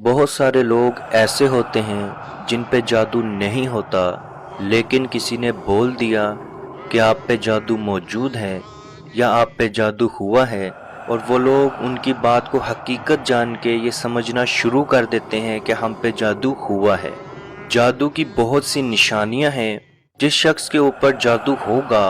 بہت سارے لوگ ایسے ہوتے ہیں جن پہ جادو نہیں ہوتا، لیکن کسی نے بول دیا کہ آپ پہ جادو موجود ہے یا آپ پہ جادو ہوا ہے، اور وہ لوگ ان کی بات کو حقیقت جان کے یہ سمجھنا شروع کر دیتے ہیں کہ ہم پہ جادو ہوا ہے۔ جادو کی بہت سی نشانیاں ہیں۔ جس شخص کے اوپر جادو ہوگا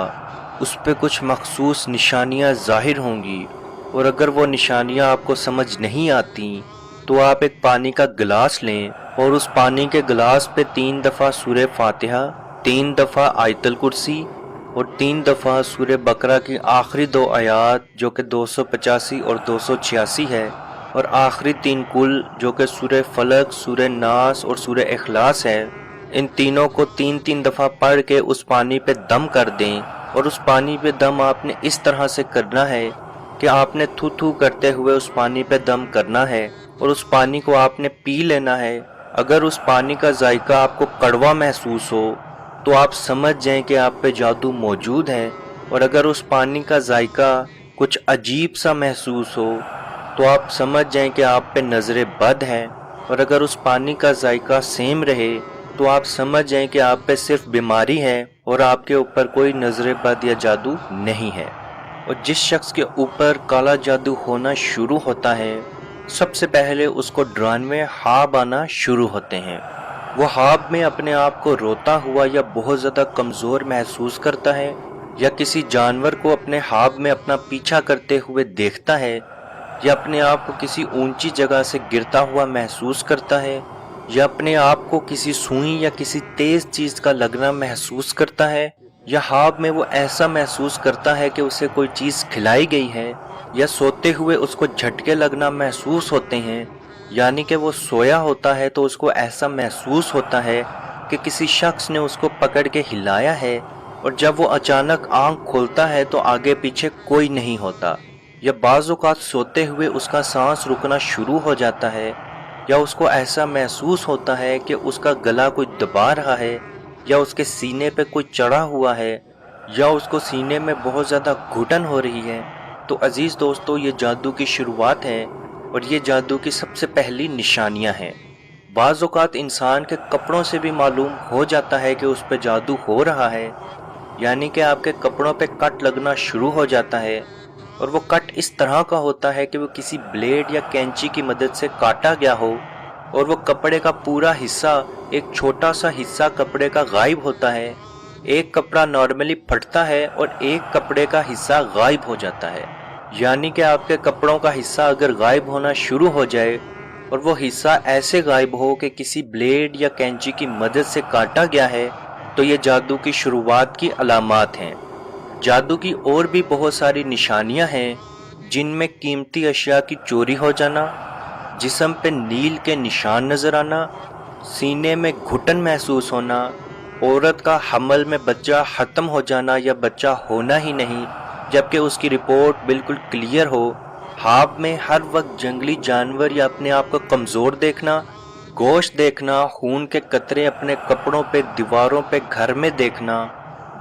اس پہ کچھ مخصوص نشانیاں ظاہر ہوں گی، اور اگر وہ نشانیاں آپ کو سمجھ نہیں آتی تو آپ ایک پانی کا گلاس لیں اور اس پانی کے گلاس پہ 3 دفعہ سورہ فاتحہ، 3 دفعہ آیت الکرسی اور 3 دفعہ سورہ بقرہ کی آخری 2 آیات جو کہ 285 اور 286 ہے، اور آخری 3 کل جو کہ سورہ فلق، سورہ ناس اور سورہ اخلاص ہے، ان تینوں کو 3 دفعہ پڑھ کے اس پانی پہ دم کر دیں۔ اور اس پانی پہ دم آپ نے اس طرح سے کرنا ہے کہ آپ نے تھو تھو کرتے ہوئے اس پانی پہ دم کرنا ہے، اور اس پانی کو آپ نے پی لینا ہے۔ اگر اس پانی کا ذائقہ آپ کو کڑوا محسوس ہو تو آپ سمجھ جائیں کہ آپ پہ جادو موجود ہے، اور اگر اس پانی کا ذائقہ کچھ عجیب سا محسوس ہو تو آپ سمجھ جائیں کہ آپ پہ نظر بد ہے، اور اگر اس پانی کا ذائقہ سیم رہے تو آپ سمجھ جائیں کہ آپ پہ صرف بیماری ہے اور آپ کے اوپر کوئی نظر بد یا جادو نہیں ہے۔ اور جس شخص کے اوپر کالا جادو ہونا شروع ہوتا ہے، سب سے پہلے اس کو ڈرانوے خواب آنا شروع ہوتے ہیں۔ وہ خواب میں اپنے آپ کو روتا ہوا یا بہت زیادہ کمزور محسوس کرتا ہے، یا کسی جانور کو اپنے خواب میں اپنا پیچھا کرتے ہوئے دیکھتا ہے، یا اپنے آپ کو کسی اونچی جگہ سے گرتا ہوا محسوس کرتا ہے، یا اپنے آپ کو کسی سوئی یا کسی تیز چیز کا لگنا محسوس کرتا ہے، یا خواب میں وہ ایسا محسوس کرتا ہے کہ اسے کوئی چیز کھلائی گئی ہے، یا سوتے ہوئے اس کو جھٹکے لگنا محسوس ہوتے ہیں، یعنی کہ وہ سویا ہوتا ہے تو اس کو ایسا محسوس ہوتا ہے کہ کسی شخص نے اس کو پکڑ کے ہلایا ہے، اور جب وہ اچانک آنکھ کھولتا ہے تو آگے پیچھے کوئی نہیں ہوتا، یا بعض اوقات سوتے ہوئے اس کا سانس رکنا شروع ہو جاتا ہے، یا اس کو ایسا محسوس ہوتا ہے کہ اس کا گلا کوئی دبا رہا ہے، یا اس کے سینے پہ کوئی چڑھا ہوا ہے، یا اس کو سینے میں بہت زیادہ گھٹن ہو رہی ہے۔ تو عزیز دوستو، یہ جادو کی شروعات ہے، اور یہ جادو کی سب سے پہلی نشانیاں ہیں۔ بعض اوقات انسان کے کپڑوں سے بھی معلوم ہو جاتا ہے کہ اس پہ جادو ہو رہا ہے، یعنی کہ آپ کے کپڑوں پہ کٹ لگنا شروع ہو جاتا ہے، اور وہ کٹ اس طرح کا ہوتا ہے کہ وہ کسی بلیڈ یا کینچی کی مدد سے کاٹا گیا ہو، اور وہ کپڑے کا پورا حصہ، ایک چھوٹا سا حصہ کپڑے کا غائب ہوتا ہے۔ ایک کپڑا نارملی پھٹتا ہے اور ایک کپڑے کا حصہ غائب ہو جاتا ہے، یعنی کہ آپ کے کپڑوں کا حصہ اگر غائب ہونا شروع ہو جائے اور وہ حصہ ایسے غائب ہو کہ کسی بلیڈ یا کینچی کی مدد سے کاٹا گیا ہے، تو یہ جادو کی شروعات کی علامات ہیں۔ جادو کی اور بھی بہت ساری نشانیاں ہیں، جن میں قیمتی اشیاء کی چوری ہو جانا، جسم پہ نیل کے نشان نظر آنا، سینے میں گھٹن محسوس ہونا، عورت کا حمل میں بچہ ختم ہو جانا یا بچہ ہونا ہی نہیں جبکہ اس کی رپورٹ بالکل کلیئر ہو، خواب میں ہر وقت جنگلی جانور یا اپنے آپ کو کمزور دیکھنا، گوشت دیکھنا، خون کے قطرے اپنے کپڑوں پہ، دیواروں پہ، گھر میں دیکھنا،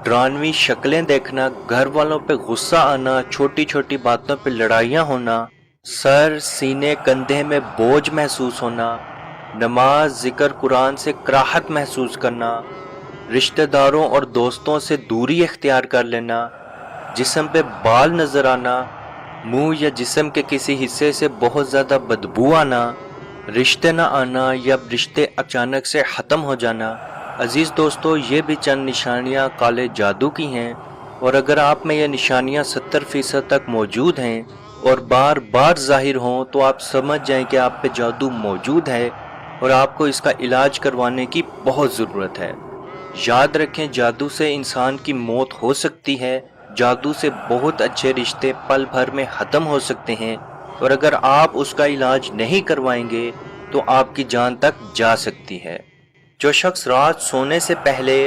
ڈرانوی شکلیں دیکھنا، گھر والوں پہ غصہ آنا، چھوٹی چھوٹی باتوں پہ لڑائیاں ہونا، سر، سینے، کندھے میں بوجھ محسوس ہونا، نماز، ذکر قرآن سے کراہت محسوس کرنا، رشتہ داروں اور دوستوں سے دوری اختیار کر لینا، جسم پہ بال نظر آنا، منہ یا جسم کے کسی حصے سے بہت زیادہ بدبو آنا، رشتے نہ آنا یا رشتے اچانک سے ختم ہو جانا۔ عزیز دوستو، یہ بھی چند نشانیاں کالے جادو کی ہیں، اور اگر آپ میں یہ نشانیاں 70% تک موجود ہیں اور بار بار ظاہر ہوں تو آپ سمجھ جائیں کہ آپ پہ جادو موجود ہے اور آپ کو اس کا علاج کروانے کی بہت ضرورت ہے۔ یاد رکھیں، جادو سے انسان کی موت ہو سکتی ہے، جادو سے بہت اچھے رشتے پل بھر میں ختم ہو سکتے ہیں، اور اگر آپ اس کا علاج نہیں کروائیں گے تو آپ کی جان تک جا سکتی ہے۔ جو شخص رات سونے سے پہلے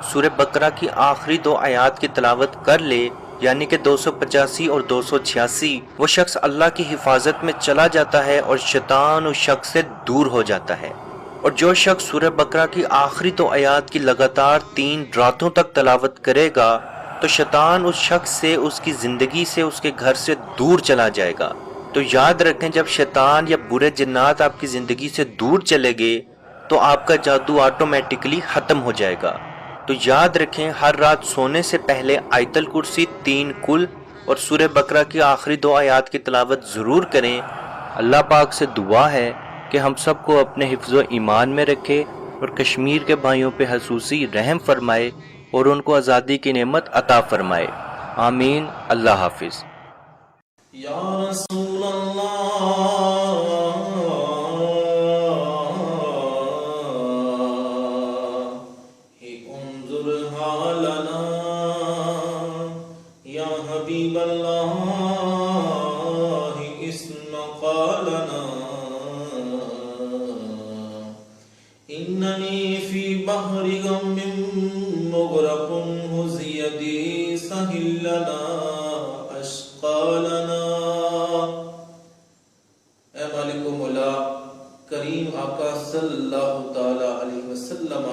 سورہ بقرہ کی آخری 2 آیات کی تلاوت کر لے، یعنی کہ 285 اور 286، وہ شخص اللہ کی حفاظت میں چلا جاتا ہے اور شیطان اس شخص سے دور ہو جاتا ہے۔ اور جو شخص سورہ بقرہ کی آخری 2 آیات کی لگاتار 3 راتوں تک تلاوت کرے گا تو شیطان اس شخص سے، اس کی زندگی سے، اس کے گھر سے دور چلا جائے گا۔ تو یاد رکھیں جب شیطان یا برے جنات آپ کی زندگی سے دور چلے گئے تو آپ کا جادو آٹومیٹکلی ختم ہو جائے گا۔ تو یاد رکھیں ہر رات سونے سے پہلے آیت الکرسی 3 کل اور سورہ بقرہ کی آخری 2 آیات کی تلاوت ضرور کریں۔ اللہ پاک سے دعا ہے کہ ہم سب کو اپنے حفظ و ایمان میں رکھے اور کشمیر کے بھائیوں پہ خصوصی رحم فرمائے اور ان کو آزادی کی نعمت عطا فرمائے۔ آمین۔ اللہ حافظ۔ یا رسول اللہ انظر حالنا، یا حبیب اللہ اسمع قالنا، اننی فی بحر غم مغرق ہز یدی سہل لنا اشقالنا۔ اے مالک و مولا کریم آقا صلی اللہ تعالی علیہ وسلم